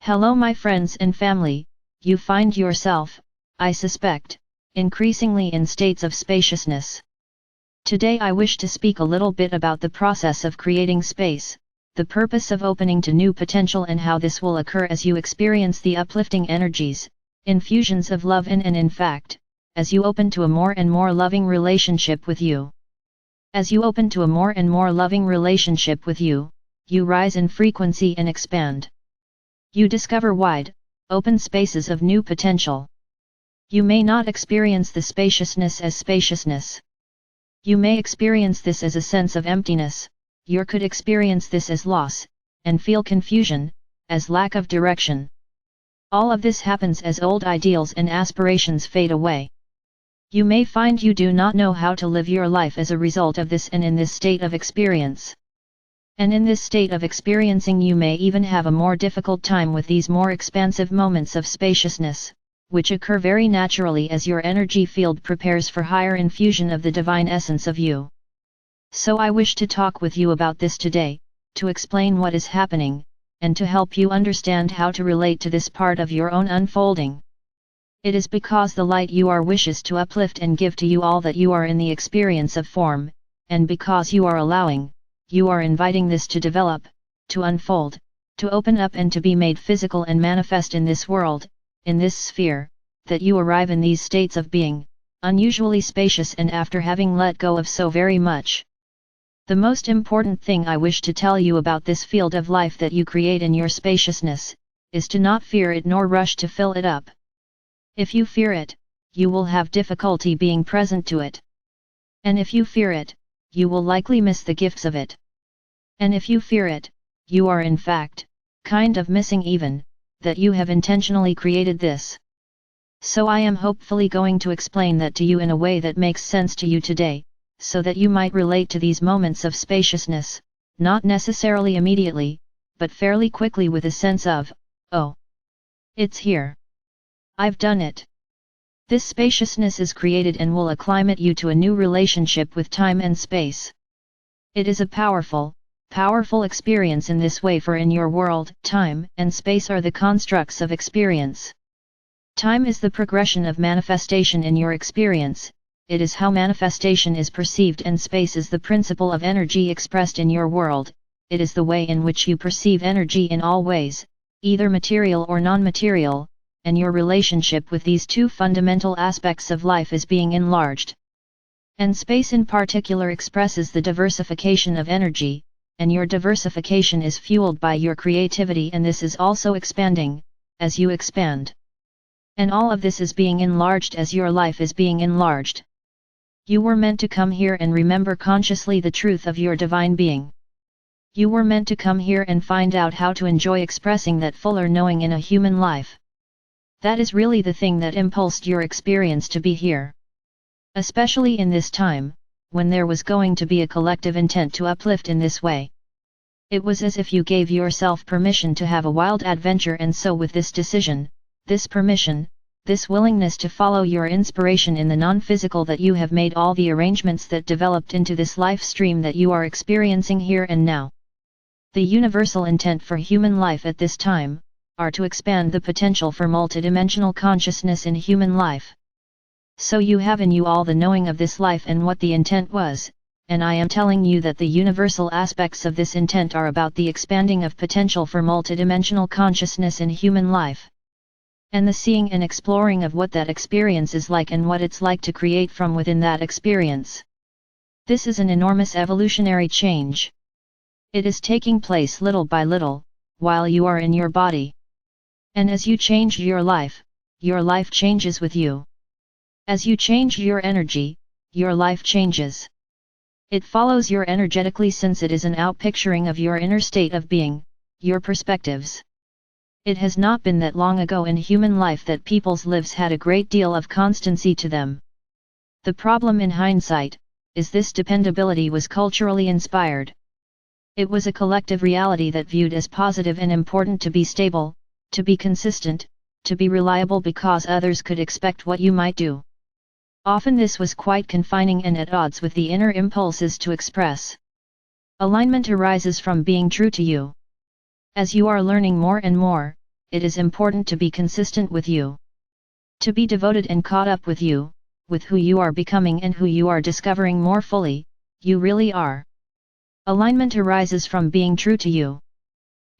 Hello my friends and family, you find yourself, I suspect, increasingly in states of spaciousness. Today I wish to speak a little bit about the process of creating space, the purpose of opening to new potential and how this will occur as you experience the uplifting energies, infusions of love and in fact, as you open to a more and more loving relationship with you. As you open to a more and more loving relationship with you, you rise in frequency and expand. You discover wide, open spaces of new potential. You may not experience the spaciousness as spaciousness. You may experience this as a sense of emptiness, you could experience this as loss, and feel confusion, as lack of direction. All of this happens as old ideals and aspirations fade away. You may find you do not know how to live your life as a result of this and in this state of experience. And in this state of experiencing you may even have a more difficult time with these more expansive moments of spaciousness, which occur very naturally as your energy field prepares for higher infusion of the divine essence of you. So I wish to talk with you about this today, to explain what is happening, and to help you understand how to relate to this part of your own unfolding. It is because the light you are wishes to uplift and give to you all that you are in the experience of form, and because you are allowing, you are inviting this to develop, to unfold, to open up and to be made physical and manifest in this world, in this sphere, that you arrive in these states of being, unusually spacious and after having let go of so very much. The most important thing I wish to tell you about this field of life that you create in your spaciousness, is to not fear it nor rush to fill it up. If you fear it, you will have difficulty being present to it. And if you fear it, you will likely miss the gifts of it. And if you fear it, you are in fact, kind of missing even, that you have intentionally created this. So I am hopefully going to explain that to you in a way that makes sense to you today, so that you might relate to these moments of spaciousness, not necessarily immediately, but fairly quickly with a sense of, oh, it's here. I've done it. This spaciousness is created and will acclimate you to a new relationship with time and space. It is a powerful, powerful experience in this way, for in your world, time and space are the constructs of experience. Time is the progression of manifestation in your experience, it is how manifestation is perceived, and space is the principle of energy expressed in your world, it is the way in which you perceive energy in all ways, either material or non-material, and your relationship with these two fundamental aspects of life is being enlarged. And space in particular expresses the diversification of energy, and your diversification is fueled by your creativity, and this is also expanding, as you expand. And all of this is being enlarged as your life is being enlarged. You were meant to come here and remember consciously the truth of your divine being. You were meant to come here and find out how to enjoy expressing that fuller knowing in a human life. That is really the thing that impulsed your experience to be here. Especially in this time, when there was going to be a collective intent to uplift in this way. It was as if you gave yourself permission to have a wild adventure, and so with this decision, this permission, this willingness to follow your inspiration in the non-physical, that you have made all the arrangements that developed into this life stream that you are experiencing here and now. The universal intent for human life at this time, are to expand the potential for multidimensional consciousness in human life. So you have in you all the knowing of this life and what the intent was, and I am telling you that the universal aspects of this intent are about the expanding of potential for multidimensional consciousness in human life. And the seeing and exploring of what that experience is like and what it's like to create from within that experience. This is an enormous evolutionary change. It is taking place little by little, while you are in your body. And as you change your life changes with you. As you change your energy, your life changes. It follows you energetically, since it is an outpicturing of your inner state of being, your perspectives. It has not been that long ago in human life that people's lives had a great deal of constancy to them. The problem in hindsight, is this dependability was culturally inspired. It was a collective reality that viewed as positive and important to be stable, to be consistent, to be reliable, because others could expect what you might do. Often this was quite confining and at odds with the inner impulses to express. Alignment arises from being true to you. As you are learning more and more, it is important to be consistent with you. To be devoted and caught up with you, with who you are becoming and who you are discovering more fully, you really are. Alignment arises from being true to you.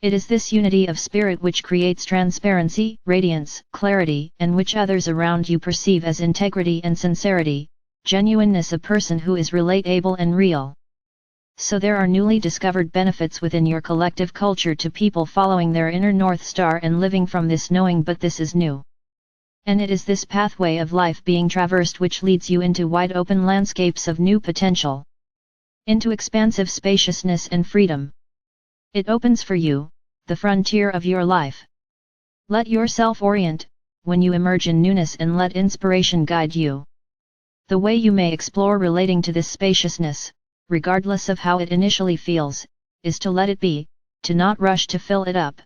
It is this unity of spirit which creates transparency, radiance, clarity, and which others around you perceive as integrity and sincerity, genuineness, a person who is relatable and real. So there are newly discovered benefits within your collective culture to people following their inner North Star and living from this knowing, but this is new. And it is this pathway of life being traversed which leads you into wide open landscapes of new potential. Into expansive spaciousness and freedom. It opens for you, the frontier of your life. Let yourself orient, when you emerge in newness, and let inspiration guide you. The way you may explore relating to this spaciousness, regardless of how it initially feels, is to let it be, to not rush to fill it up.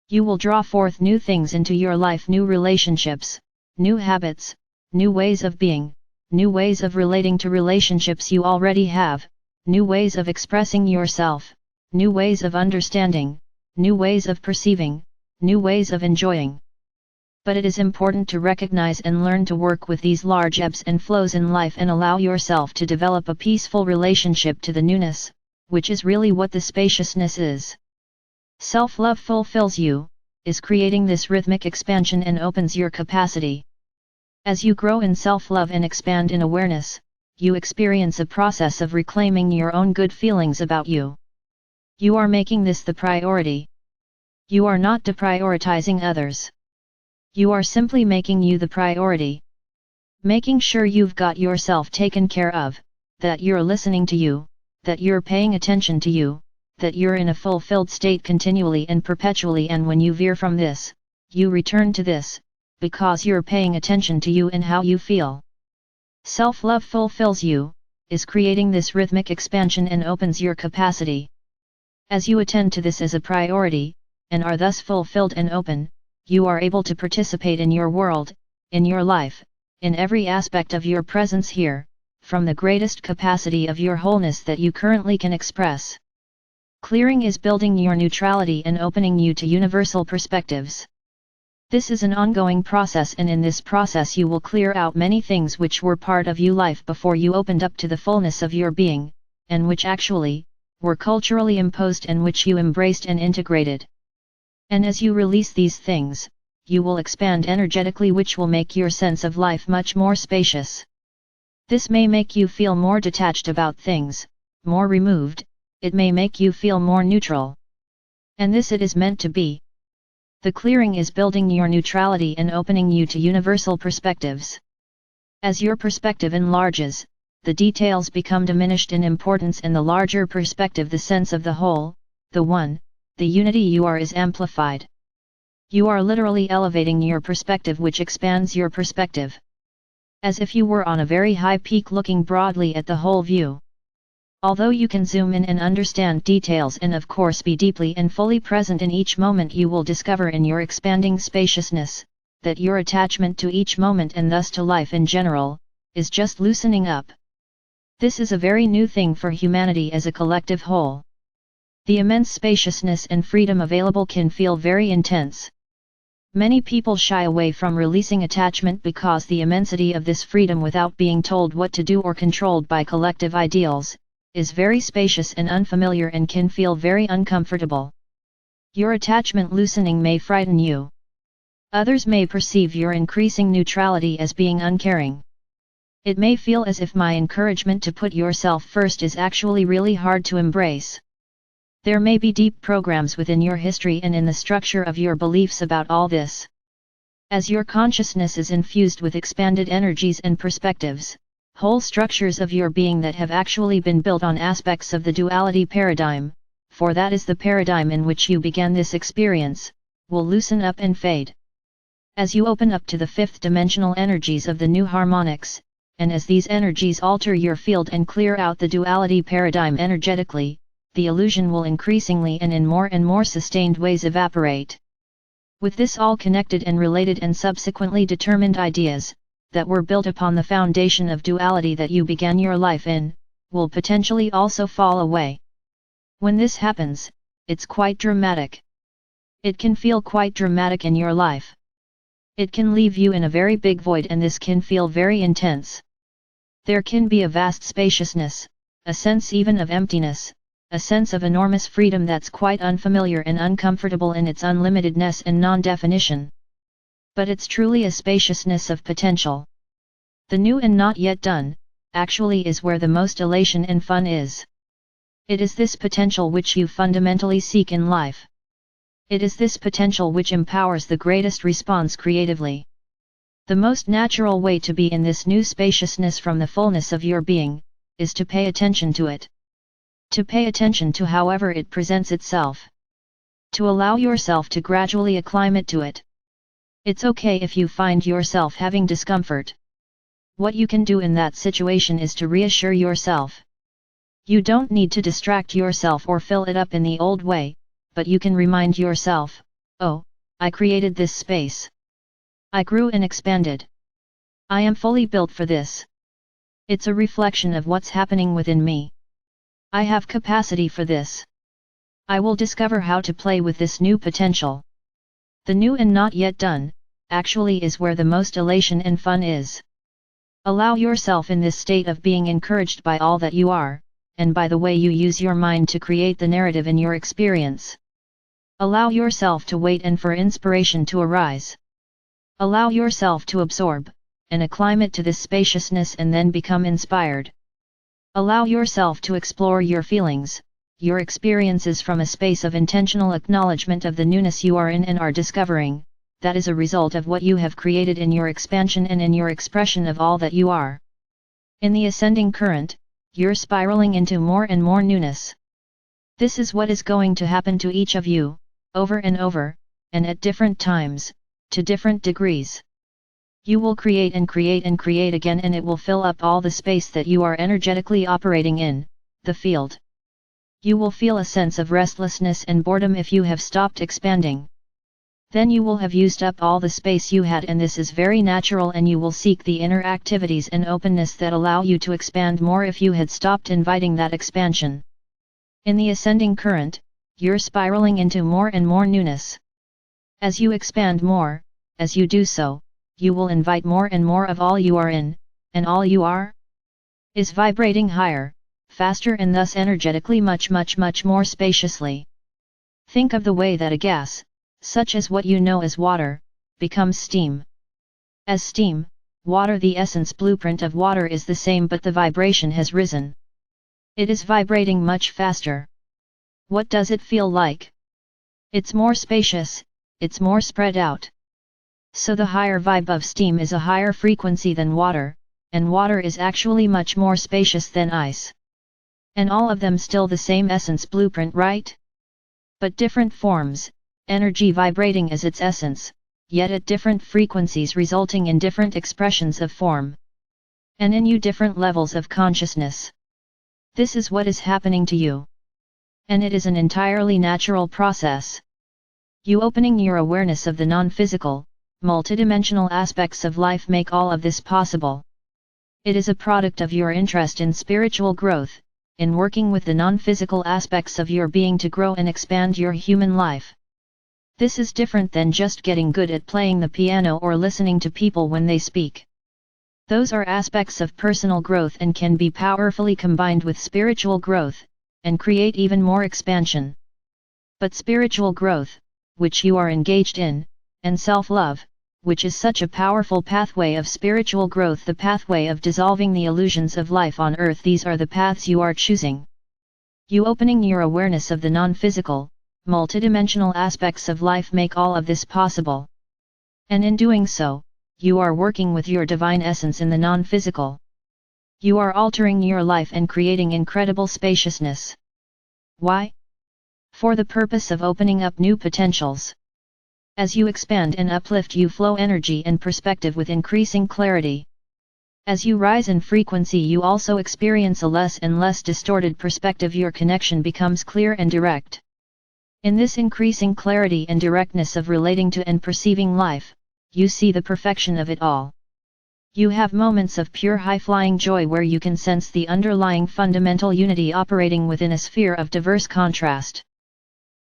You will draw forth new things into your life, new relationships, new habits, new ways of being, new ways of relating to relationships you already have, new ways of expressing yourself, new ways of understanding, new ways of perceiving, new ways of enjoying. But it is important to recognize and learn to work with these large ebbs and flows in life and allow yourself to develop a peaceful relationship to the newness, which is really what the spaciousness is. Self-love fulfills you, is creating this rhythmic expansion and opens your capacity. As you grow in self-love and expand in awareness, you experience a process of reclaiming your own good feelings about you. You are making this the priority. You are not deprioritizing others. You are simply making you the priority. Making sure you've got yourself taken care of, that you're listening to you, that you're paying attention to you, that you're in a fulfilled state continually and perpetually, and when you veer from this, you return to this, because you're paying attention to you and how you feel. Self-love fulfills you, is creating this rhythmic expansion and opens your capacity. As you attend to this as a priority, and are thus fulfilled and open, you are able to participate in your world, in your life, in every aspect of your presence here, from the greatest capacity of your wholeness that you currently can express. Clearing is building your neutrality and opening you to universal perspectives. This is an ongoing process, and in this process you will clear out many things which were part of your life before you opened up to the fullness of your being, and which actually were culturally imposed and which you embraced and integrated. And as you release these things, you will expand energetically, which will make your sense of life much more spacious. This may make you feel more detached about things, more removed, it may make you feel more neutral. And this it is meant to be. The clearing is building your neutrality and opening you to universal perspectives. As your perspective enlarges, the details become diminished in importance, and the larger perspective, the sense of the whole, the one, the unity you are, is amplified. You are literally elevating your perspective, which expands your perspective. As if you were on a very high peak looking broadly at the whole view. Although you can zoom in and understand details and of course be deeply and fully present in each moment, you will discover in your expanding spaciousness, that your attachment to each moment and thus to life in general, is just loosening up. This is a very new thing for humanity as a collective whole. The immense spaciousness and freedom available can feel very intense. Many people shy away from releasing attachment because the immensity of this freedom without being told what to do or controlled by collective ideals, is very spacious and unfamiliar and can feel very uncomfortable. Your attachment loosening may frighten you. Others may perceive your increasing neutrality as being uncaring. It may feel as if my encouragement to put yourself first is actually really hard to embrace. There may be deep programs within your history and in the structure of your beliefs about all this. As your consciousness is infused with expanded energies and perspectives, whole structures of your being that have actually been built on aspects of the duality paradigm, for that is the paradigm in which you began this experience, will loosen up and fade. As you open up to the fifth dimensional energies of the new harmonics, and as these energies alter your field and clear out the duality paradigm energetically, the illusion will increasingly and in more sustained ways evaporate. With this all connected and related and subsequently determined ideas, that were built upon the foundation of duality that you began your life in, will potentially also fall away. When this happens, it's quite dramatic. It can feel quite dramatic in your life. It can leave you in a very big void, and this can feel very intense. There can be a vast spaciousness, a sense even of emptiness, a sense of enormous freedom that's quite unfamiliar and uncomfortable in its unlimitedness and non-definition. But it's truly a spaciousness of potential. The new and not yet done, actually is where the most elation and fun is. It is this potential which you fundamentally seek in life. It is this potential which empowers the greatest response creatively. The most natural way to be in this new spaciousness from the fullness of your being, is to pay attention to it. To pay attention to however it presents itself. To allow yourself to gradually acclimate to it. It's okay if you find yourself having discomfort. What you can do in that situation is to reassure yourself. You don't need to distract yourself or fill it up in the old way, but you can remind yourself, oh, I created this space. I grew and expanded. I am fully built for this. It's a reflection of what's happening within me. I have capacity for this. I will discover how to play with this new potential. The new and not yet done, actually is where the most elation and fun is. Allow yourself in this state of being encouraged by all that you are, and by the way you use your mind to create the narrative in your experience. Allow yourself to wait and for inspiration to arise. Allow yourself to absorb, and acclimate to this spaciousness and then become inspired. Allow yourself to explore your feelings, your experiences from a space of intentional acknowledgement of the newness you are in and are discovering, that is a result of what you have created in your expansion and in your expression of all that you are. In the ascending current, you're spiraling into more and more newness. This is what is going to happen to each of you, over and over, and at different times, to different degrees. You will create and create and create again, and it will fill up all the space that you are energetically operating in, the field. You will feel a sense of restlessness and boredom if you have stopped expanding. Then you will have used up all the space you had, and this is very natural, and you will seek the inner activities and openness that allow you to expand more if you had stopped inviting that expansion. In the ascending current, you're spiraling into more and more newness. As you expand more, as you do so, you will invite more and more of all you are in, and all you are is vibrating higher, faster, and thus energetically much more spaciously. Think of the way that a gas, such as what you know as water, becomes steam. As steam, water, the essence blueprint of water is the same, but the vibration has risen. It is vibrating much faster. What does it feel like? It's more spacious, it's more spread out. So the higher vibe of steam is a higher frequency than water, and water is actually much more spacious than ice. And all of them still the same essence blueprint, right? But different forms, energy vibrating as its essence, yet at different frequencies, resulting in different expressions of form. And in you different levels of consciousness. This is what is happening to you. And it is an entirely natural process. You opening your awareness of the non-physical, multidimensional aspects of life make all of this possible. It is a product of your interest in spiritual growth, in working with the non-physical aspects of your being to grow and expand your human life. This is different than just getting good at playing the piano or listening to people when they speak. Those are aspects of personal growth and can be powerfully combined with spiritual growth, and create even more expansion. But spiritual growth, which you are engaged in, and self-love, which is such a powerful pathway of spiritual growth, the pathway of dissolving the illusions of life on earth, these are the paths you are choosing. You opening your awareness of the non-physical, multidimensional aspects of life make all of this possible. And in doing so, you are working with your divine essence in the non-physical. You are altering your life and creating incredible spaciousness. Why? For the purpose of opening up new potentials. As you expand and uplift, you flow energy and perspective with increasing clarity. As you rise in frequency, you also experience a less and less distorted perspective. Your connection becomes clear and direct. In this increasing clarity and directness of relating to and perceiving life, you see the perfection of it all. You have moments of pure high-flying joy where you can sense the underlying fundamental unity operating within a sphere of diverse contrast.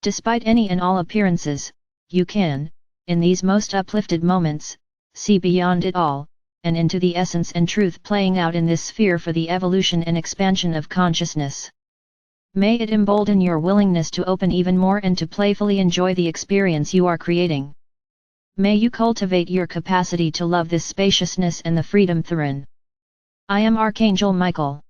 Despite any and all appearances, you can, in these most uplifted moments, see beyond it all, and into the essence and truth playing out in this sphere for the evolution and expansion of consciousness. May it embolden your willingness to open even more and to playfully enjoy the experience you are creating. May you cultivate your capacity to love this spaciousness and the freedom therein. I am Archangel Michael.